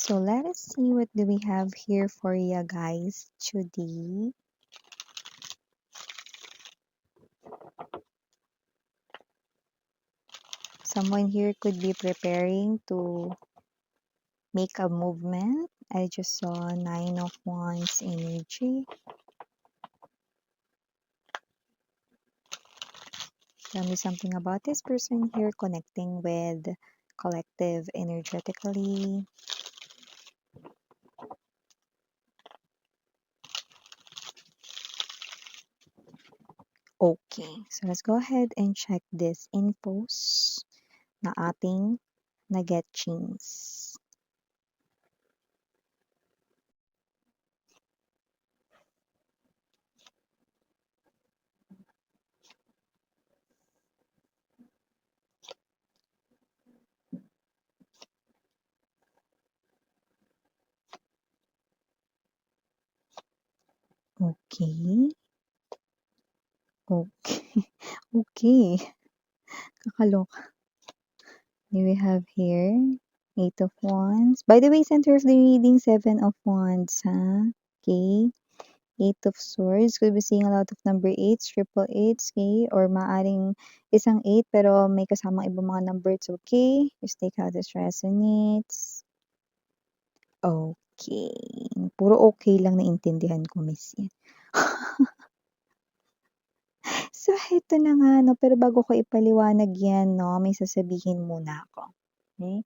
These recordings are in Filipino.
So let us see what do we have here for you guys today. Someone here could be preparing to make a movement. I just saw Nine of Wands energy. Tell me something about this person here connecting with collective energetically. Okay, so let's go ahead and check this infos na ating na-getchings. Okay. Okay. Okay. Kakaloka. We have here Eight of Wands. By the way, center of the reading, Seven of Wands, ha? Okay. Eight of Swords. Could be seeing a lot of number eights, triple eights, okay? Or maaring isang eight pero may kasamang ibang mga numbers, okay? Just take how this resonates. Okay. Puro okay lang naintindihan ko, miss yan. So, heto na nga, no? Pero bago ko ipaliwanag yan, no? May sasabihin muna ako. Okay?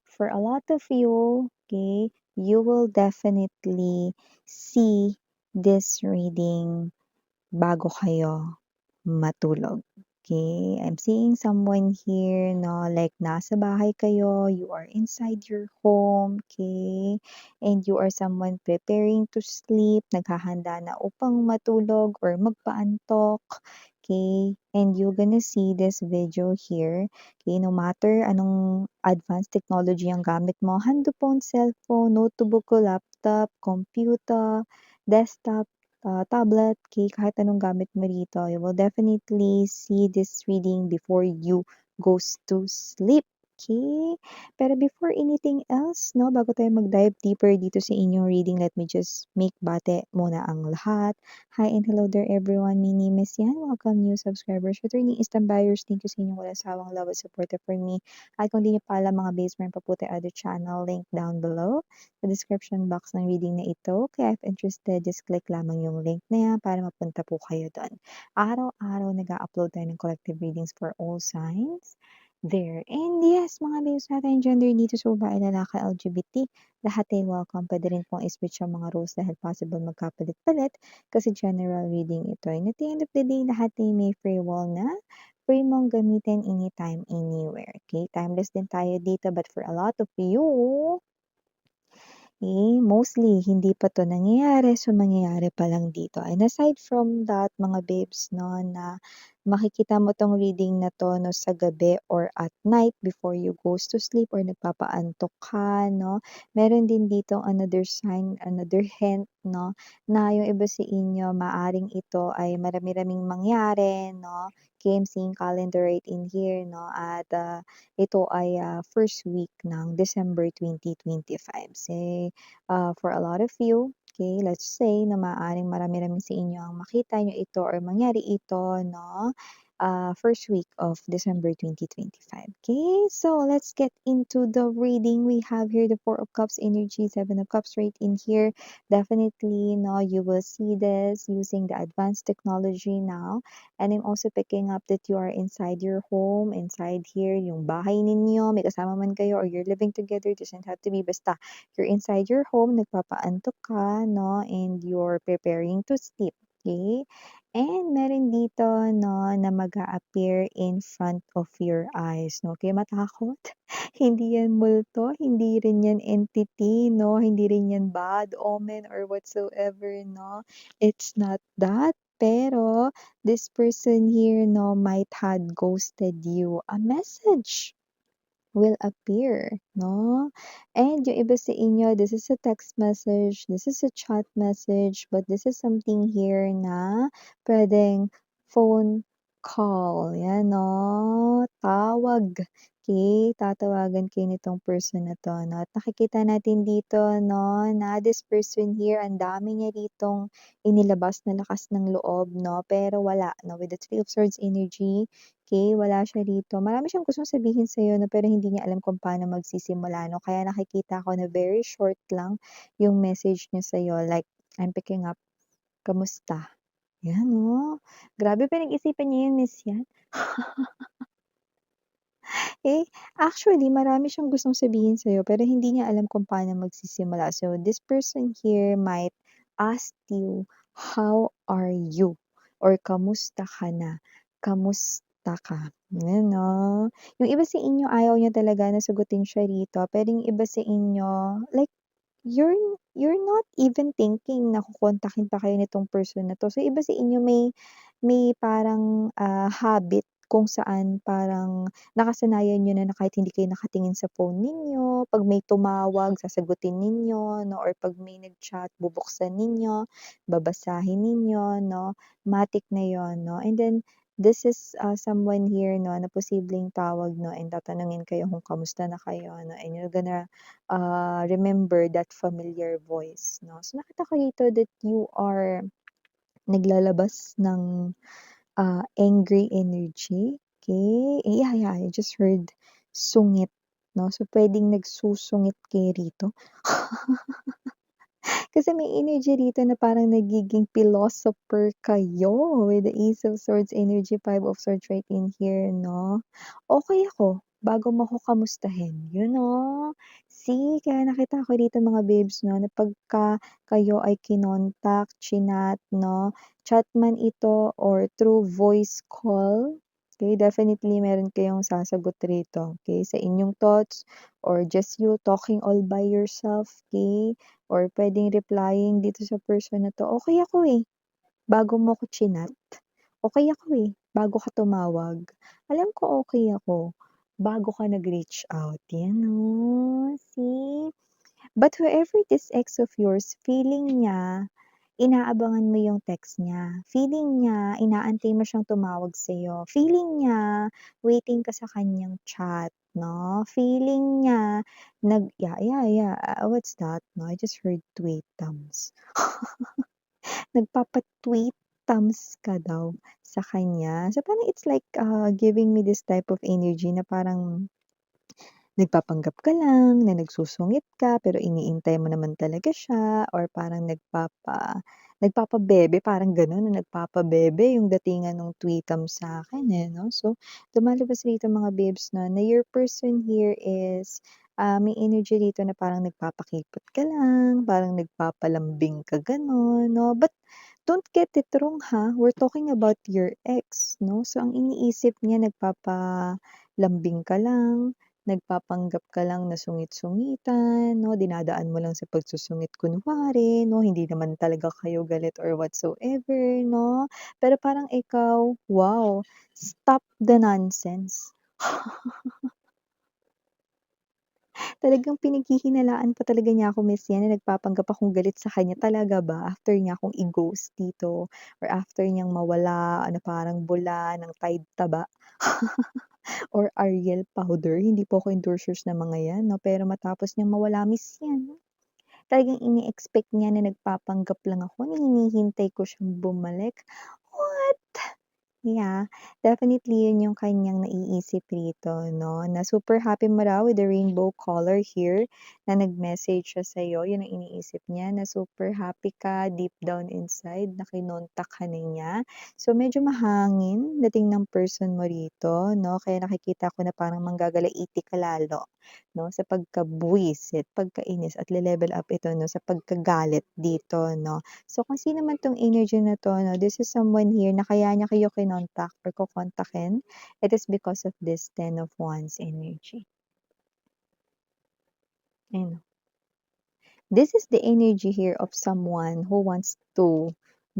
For a lot of you, okay, you will definitely see this reading bago kayo matulog. Okay, I'm seeing someone here, no, like nasa bahay kayo, you are inside your home, okay, and you are someone preparing to sleep, naghahanda na upang matulog or magpaantok, okay, and you're gonna see this video here, okay, no matter anong advanced technology ang gamit mo, handphone, cellphone, notebook, laptop, computer, desktop, tablet, okay, kahit anong gamit mo rito, you will definitely see this reading before you goes to sleep. Okay? Pero before anything else, no, bago tayo mag-dive deeper dito sa inyong reading, let me just make bate muna ang lahat. Hi and hello there everyone. My name is Yan. Welcome new subscribers, returning instant buyers. Thank you sa inyong walang sawang love at support for me. At kung di nyo pa alam mga basement pa po tayo other channel, link down below sa description box ng reading na ito. Kaya if interested, just click lamang yung link na yan para mapunta po kayo doon. Araw-araw nag-upload tayo ng collective readings for all signs there. And yes, mga babes natin, gender dito sa babae, lalaki, LGBT, lahat ay welcome. Pwede rin pong i-switch ang mga rules dahil possible magkapalit-palit kasi general reading ito. And at the end of the day, lahat ay may free will na free mong gamitin anytime, anywhere. Okay? Timeless din tayo dito, but for a lot of you, mostly hindi pa 'to nangyayari, so mangyayari pa lang dito. And aside from that, mga babes 'no, na makikita mo 'tong reading na 'to 'no, sa gabi or at night before you goes to sleep or nagpapaantok ka 'no. Meron din dito another sign, another hint 'no, na yung iba sa inyo maaring ito ay marami-raming mangyari 'no. Okay, I'm seeing calendar right in here 'no, at, ito ay, first week ng December 2025. For a lot of you, okay, let's say na maaaring marami-rami sa inyo ang makita nyo ito or mangyari ito, no? First week of December 2025. Okay, so let's get into the reading. We have here the Four of Cups energy, Seven of Cups right in here. Definitely, no, you will see this using the advanced technology now. And I'm also picking up that you are inside your home, inside here, yung bahay ninyo, may kasama man kayo or you're living together, doesn't have to be basta you're inside your home, nagpapaantok ka, no, and you're preparing to sleep. Okay? And meron dito, no, na mag-a-appear in front of your eyes, no? Kaya matakot. Hindi yan multo, hindi rin yan entity, no? Hindi rin yan bad omen or whatsoever, no? It's not that. Pero, this person here, no, might had ghosted you a message will appear, no? And yung iba sa inyo, this is a text message, this is a chat message, but this is something here na pwedeng phone call, yan, no? Tawag Okay, tatawagan kayo nitong person na 'to 'no, at nakikita natin dito 'no, na this person here ang dami niya ditong inilabas na lakas ng loob 'no, pero wala 'no, with the Three of Swords energy, okay, wala siya rito. Marami siyang gustong sabihin sa'yo 'no, pero hindi niya alam kung paano magsisimula 'no, kaya nakikita ko na very short lang yung message niya sa'yo like, I'm picking up, "Kamusta?" 'Yan oh, grabe pinag-isipan niya 'yan, Miss 'yan. Eh, actually marami siyang gustong sabihin sa'yo pero hindi niya alam kung paano magsisimula. So, this person here might ask you, "How are you?" or "Kamusta ka na? Kamusta ka?" Yun 'no. Yung iba sa inyo ayaw niya talaga na sagutin siya rito, pero yung iba sa inyo like You're you're not even thinking na kokontakin pa kayo nitong person na 'to. So, iba sa inyo may parang, habit kung saan parang nakasanayan niyo na kahit hindi kayo nakatingin sa phone ninyo, 'pag may tumawag sasagutin ninyo 'no, or 'pag may nag-chat bubuksan ninyo, babasahin ninyo 'no, matic na yon 'no. And then this is, someone here 'no, na posibleng tawag 'no, and tatanungin kayo kung kamusta na kayo 'no, and you're gonna remember that familiar voice 'no. So, nakita ko dito that you are naglalabas ng, angry energy, okay. Yeah, yeah, I just heard sungit 'no. So, puwedeng nagsusungit kayo rito. Kasi may energy rito na parang nagiging philosopher kayo with the Ace of Swords energy, Five of Swords right in here 'no. Okey ako, bago mo ako kamustahin, you know. See, kaya nakita ko dito mga babes 'no, na pagka kayo ay kinontak, chinat 'no, chat man ito or through voice call, okay, definitely meron kayong sasagot rito, okay, sa inyong thoughts or just you talking all by yourself, okay. Or puwedeng replying dito sa person na 'to, "Okey ako, eh, bago mo ko chinat. Okey ako, eh, bago ka tumawag. Alam ko okey ako, bago ka nag-reach out." 'Yan oh, see? But whoever this ex of yours, feeling niya inaabangan mo yung text niya. Feeling niya inaantay mo siyang tumawag sa'yo. Feeling niya waiting ka sa kanyang chat 'no. Feeling niya yeah, yeah, yeah, what's that 'no? I just heard tweet thumbs. Nagpapa-tweet thumbs ka daw sa kanya. So, parang it's like, giving me this type of energy na parang nagpapanggap ka lang na nagsusungit ka pero iniintay mo naman talaga siya or parang nagpapabebe parang gano'n na nagpapabebe yung datingan nung tweetam sa'kin, eh, 'no. So, lumalabas rito mga babes 'no, na your person here is, may energy dito na parang nagpapakipot ka lang, parang nagpapalambing ka gano'n 'no. But don't get it wrong ha, we're talking about your ex 'no. So, ang iniisip niya nagpapalambing ka lang, nagpapanggap ka lang na sungit-sungitan 'no, dinadaan mo lang sa pagsusungit kunwari 'no, hindi naman talaga kayo galit or whatsoever 'no. Pero parang ikaw, wow, stop the nonsense. Talagang pinaghihinalaan pa talaga niya ako, Miss, yan na nagpapanggap akong galit sa kanya. Talaga ba after niya akong i-ghost dito or after niyang mawala na parang bula ng Tide Taba or Ariel powder, hindi po ako endorsers ng mga yan 'no, pero matapos niyang mawala, Miss, yan. Talagang ini-expect niya na nagpapanggap lang ako, na hinihintay ko siyang bumalik. What? Yeah, definitely yun yung kanyang naiisip rito 'no, na super happy mo raw with the rainbow color here na nag-message siya sa'yo, yun ang iniisip niya na super happy ka deep down inside na kinontak ka na niya. So, medyo mahangin dating ng person mo rito 'no, kaya nakikita ko na parang manggagalaiti ka lalo 'no, sa pagkabwisit, pagkainis at le-level up ito 'no, sa pagkagalit dito 'no. So, kung sino man 'tong energy na 'to 'no, this is someone here na kaya niya kayo kinontak or kokontakin, it is because of this Ten of Wands energy. Ayan. This is the energy here of someone who wants to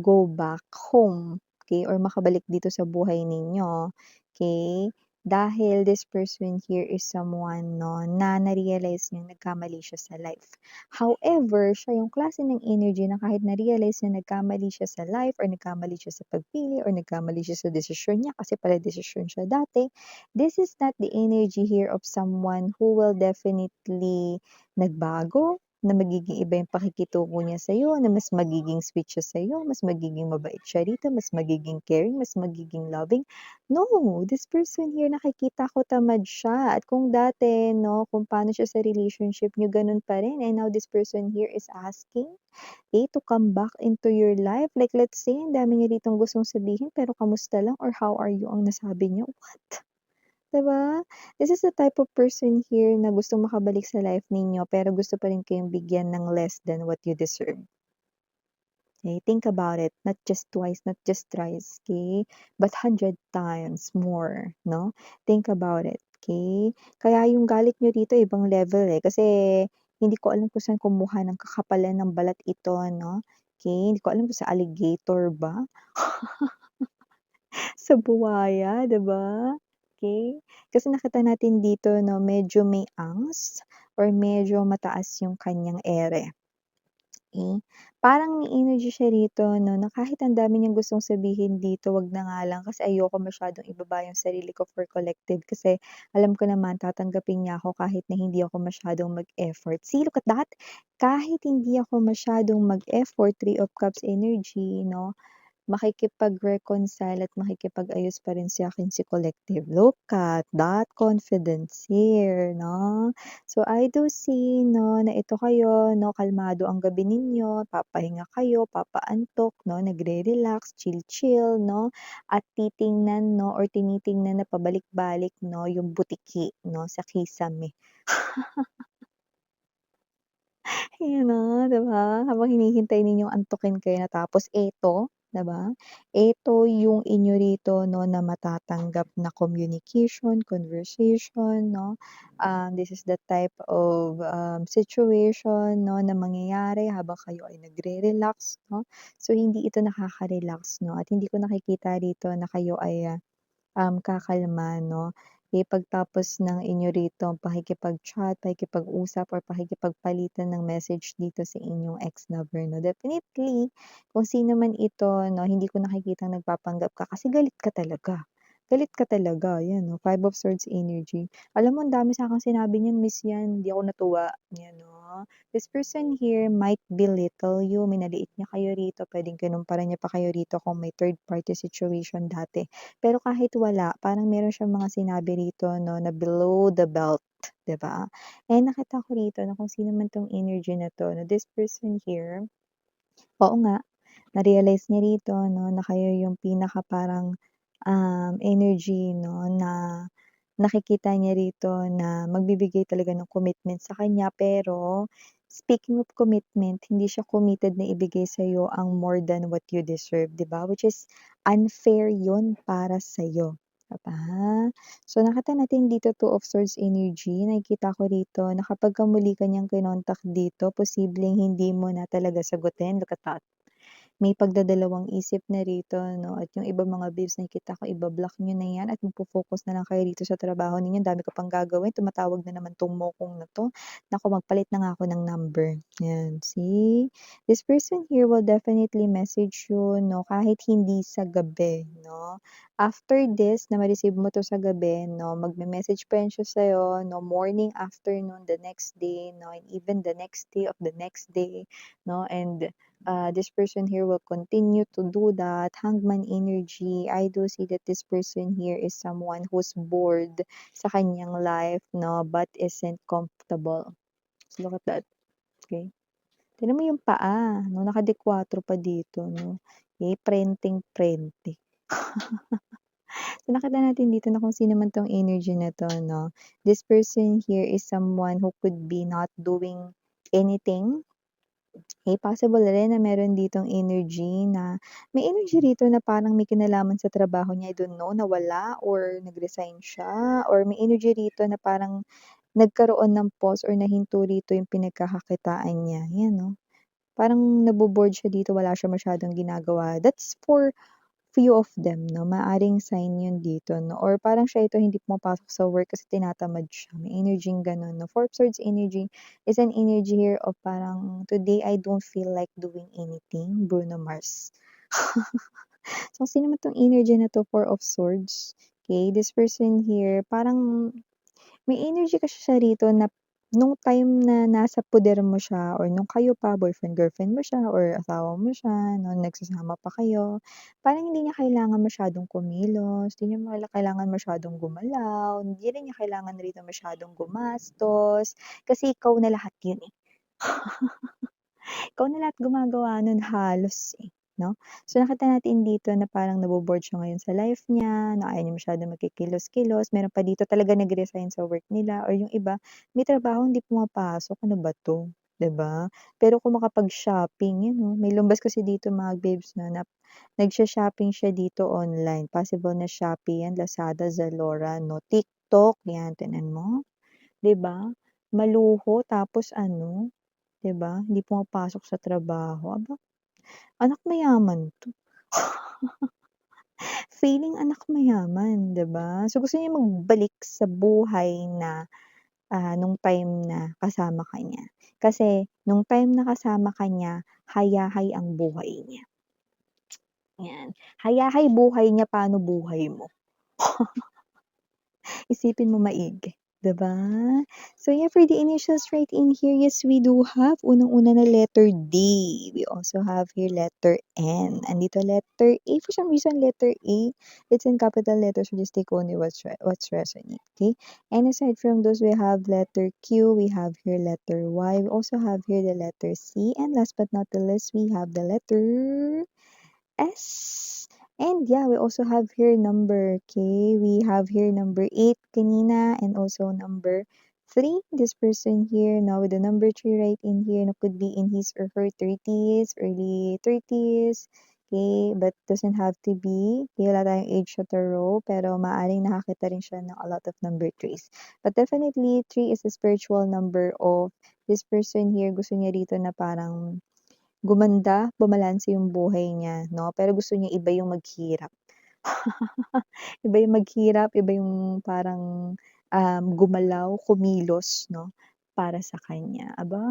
go back home, okay, or makabalik dito sa buhay ninyo, okay. Dahil this person here is someone 'no, na na-realize niyang nagkamali siya sa life. However, siya yung klase ng energy na kahit na-realize niya nagkamali siya sa life or nagkamali siya sa pagpili or nagkamali siya sa desisyon niya kasi pala desisyon siya dati, this is not the energy here of someone who will definitely nagbago, na magiging iba yung pakikitungo niya sa'yo, na mas magiging sweet siya sa'yo, mas magiging mabait siya rito, mas magiging caring, mas magiging loving. No, this person here nakikita ko tamad siya at kung dati 'no, kung paano siya sa relationship niyo gano'n pa rin and now this person here is asking, to come back into your life. Like let's say ang dami niya ditong gustong sabihin pero kamusta lang or how are you ang nasabi niyo, what? 'Di ba? This is the type of person here na gustong makabalik sa life ninyo pero gusto pa rin kayong bigyan ng less than what you deserve. Okay, think about it, not just twice, not just thrice, okay? But 100 times more, no? Think about it, okay? Kaya yung galit niyo dito ibang level, eh, kasi hindi ko alam kung saan kumuha ng kakapalan ng balat ito, no? Okay, hindi ko alam kung sa alligator ba, sa buwaya, 'di ba? Okay? Kasi nakita natin dito 'no, medyo may angst or medyo mataas yung kanyang ere. Eh, parang may energy siya rito 'no, na kahit ang dami niyang gustong sabihin dito, wag na nga lang kasi ayoko masyadong ibaba yung sarili ko for collective kasi alam ko naman tatanggapin niya ako kahit na hindi ako masyadong mag-effort. See, look at that! Kahit hindi ako masyadong mag-effort, Three of Cups energy 'no, makikipag-reconcile at makikipag-ayos pa rin sa akin si collective. Look at that confidence here 'no. So, I do see 'no, na ito kayo 'no, kalmado ang gabi ninyo, papahinga kayo, papaantok 'no, nagre-relax, chill-chill 'no, at titingnan 'no or tinitingnan na pabalik-balik 'no, yung butiki 'no, sa kisame. Ayan na, 'di ba? Habang hinihintay ninyong antukin kayo natapos eto, 'di ba? Eto yung inyo rito 'no, na matatanggap na communication, conversation 'no. This is the type of, situation 'no, na mangyayari habang kayo ay nagre-relax 'no. So, hindi ito nakaka-relax 'no, at hindi ko nakikita rito na kayo ay, kakalma 'no. Pagtapos ng inyo rito pakikipag-chat, pakikipag-usap or pakikipagpalitan ng message dito sa inyong ex-lover 'no, definitely kung sino man ito 'no, hindi ko nakikitang nagpapanggap ka kasi galit ka talaga. Galit ka talaga, 'yan 'no, Five of Swords energy. Alam mo ang dami sa'king sinabi niyan, miss 'yan, hindi ako natuwa, 'yan 'no. This person here might belittle you, minaliit niya kayo rito, puwedeng kinumpara niya pa kayo rito kung may third party situation dati. Pero kahit wala, parang meron siyang mga sinabi rito 'no, na below the belt, 'di ba? Nakita ko rito na kung sino man 'tong energy na 'to, na this person here, oo nga, na-realize niya rito 'no, na kayo yung pinaka parang, energy 'no, na nakikita niya rito na magbibigay talaga ng commitment sa kanya. Pero speaking of commitment, hindi siya committed na ibigay sa'yo ang more than what you deserve, 'di ba? Which is unfair 'yun para sa'yo, 'di ba? So, nakita natin dito Two of Swords energy, nakikita ko rito na kapagka muli ka niyang kinontak dito, posibleng hindi mo na talaga sagutin, look at that. May pagdadalawang isip na rito 'no, at yung ibang mga babes nakikita ko iba-block niyo na 'yan at magfo-focus na lang kayo dito sa trabaho ninyo, ang dami ko pang gagawin, tumatawag na naman 'tong mokong na 'to. Naku, magpalit na nga ako ng number, 'yan, see? This person here will definitely message you 'no, kahit hindi sa gabi 'no. After this na ma-receive mo 'to sa gabi 'no, magme-message pa yan siya sa'yo 'no, morning, afternoon, the next day 'no, and even the next day of the next day 'no, and this person here will continue to do that. Hangman energy, I do see that this person here is someone who's bored sa kanyang life, no, but isn't comfortable. So look at that, okay? Tignan mo yung paa, no, naka-D4 pa dito, no. Okay, prenting-prente. So nakita natin dito na kung sino man 'tong energy na 'to, no. This person here is someone who could be not doing anything. Possible rin na meron ditong energy na may energy rito na parang may kinalaman sa trabaho niya, I don't know, nawala or nag-resign siya or may energy rito na parang nagkaroon ng pause or nahinto rito yung pinagkakakitaan niya, 'yan 'no. Parang nabo siya dito, wala siya masyadong ginagawa. That's for few of them 'no, maaaring sign yun dito 'no or parang siya ito hindi pumapasok sa work kasi tinatamad siya, may energy-ng gano'n 'no. Four of Swords energy is an energy here of parang, "Today I don't feel like doing anything," Bruno Mars. So, sino man 'tong energy na 'to, Four of Swords, okay? This person here parang may energy kasi siya rito na nung time na nasa poder mo siya or nung kayo pa boyfriend, girlfriend mo siya or asawa mo siya 'no, nagsasama pa kayo, parang hindi niya kailangan masyadong kumilos, hindi niya kailangan masyadong gumalaw, hindi rin niya kailangan rito masyadong gumastos, kasi ikaw na lahat yun, eh. Ikaw na lahat gumagawa nun halos, eh, 'no? So, nakita natin dito na parang nabo-bored siya ngayon sa life niya, na ayaw niya masyadong magkikilos-kilos, meron pa dito talaga nag-resign sa work nila or yung iba may trabaho hindi pumapasok, ano ba 'to, 'di ba? Pero kung makapag-shopping, yun oh, may lumabas kasi dito mga babes 'no, na nagsho-shopping siya dito online, possible na Shopee yan, Lazada, Zalora 'no, TikTok, yan tingnan mo, 'di ba? Maluho tapos ano 'di ba, hindi pumapasok sa trabaho, aba, anak mayaman 'to. Feeling anak mayaman, 'di ba? So, gusto niya magbalik sa buhay na, nung time na kasama ka niya. Kasi nung time na kasama ka niya, hayahay ang buhay niya, 'yan. Hayahay buhay niya, paano buhay mo? Isipin mo maigi, 'di ba? So, yeah, for the initials right in here, yes, we do have unang-una na letter D. We also have here letter N. Andito letter A. For some reason, letter A, it's in capital letters. So just take only what's resonate, okay? And aside from those, we have letter Q. We have here letter Y. We also have here the letter C. And last but not the least, we have the letter S. And yeah, we also have here number, okay? We have here number 8 kanina and also number 3. This person here now with the number 3 right in here na could be in his or her 30s, early 30s, okay? But doesn't have to be. Okay, wala tayong age sa tarot, pero maaaring nakakita rin siya ng a lot of number 3s. But definitely, 3 is the spiritual number of this person here. Gusto niya rito na parang gumanda, bumalanse yung buhay niya 'no, pero gusto niya iba yung maghirap. Iba yung maghirap, iba yung parang, gumalaw, kumilos 'no, para sa kanya. Aba,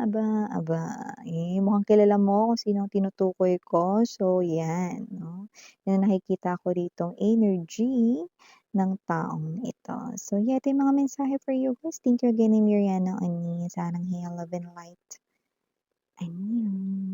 aba, aba, eh, mukhang kilala mo kung sino ang tinutukoy ko. So 'yan 'no, 'yan ang nakikita ko ritong energy ng taong ito. So yeah, ito yung mga mensahe for you guys. Thank you again, I'm Mariana Oni, Sarang Hail, Love and Light. Ayun.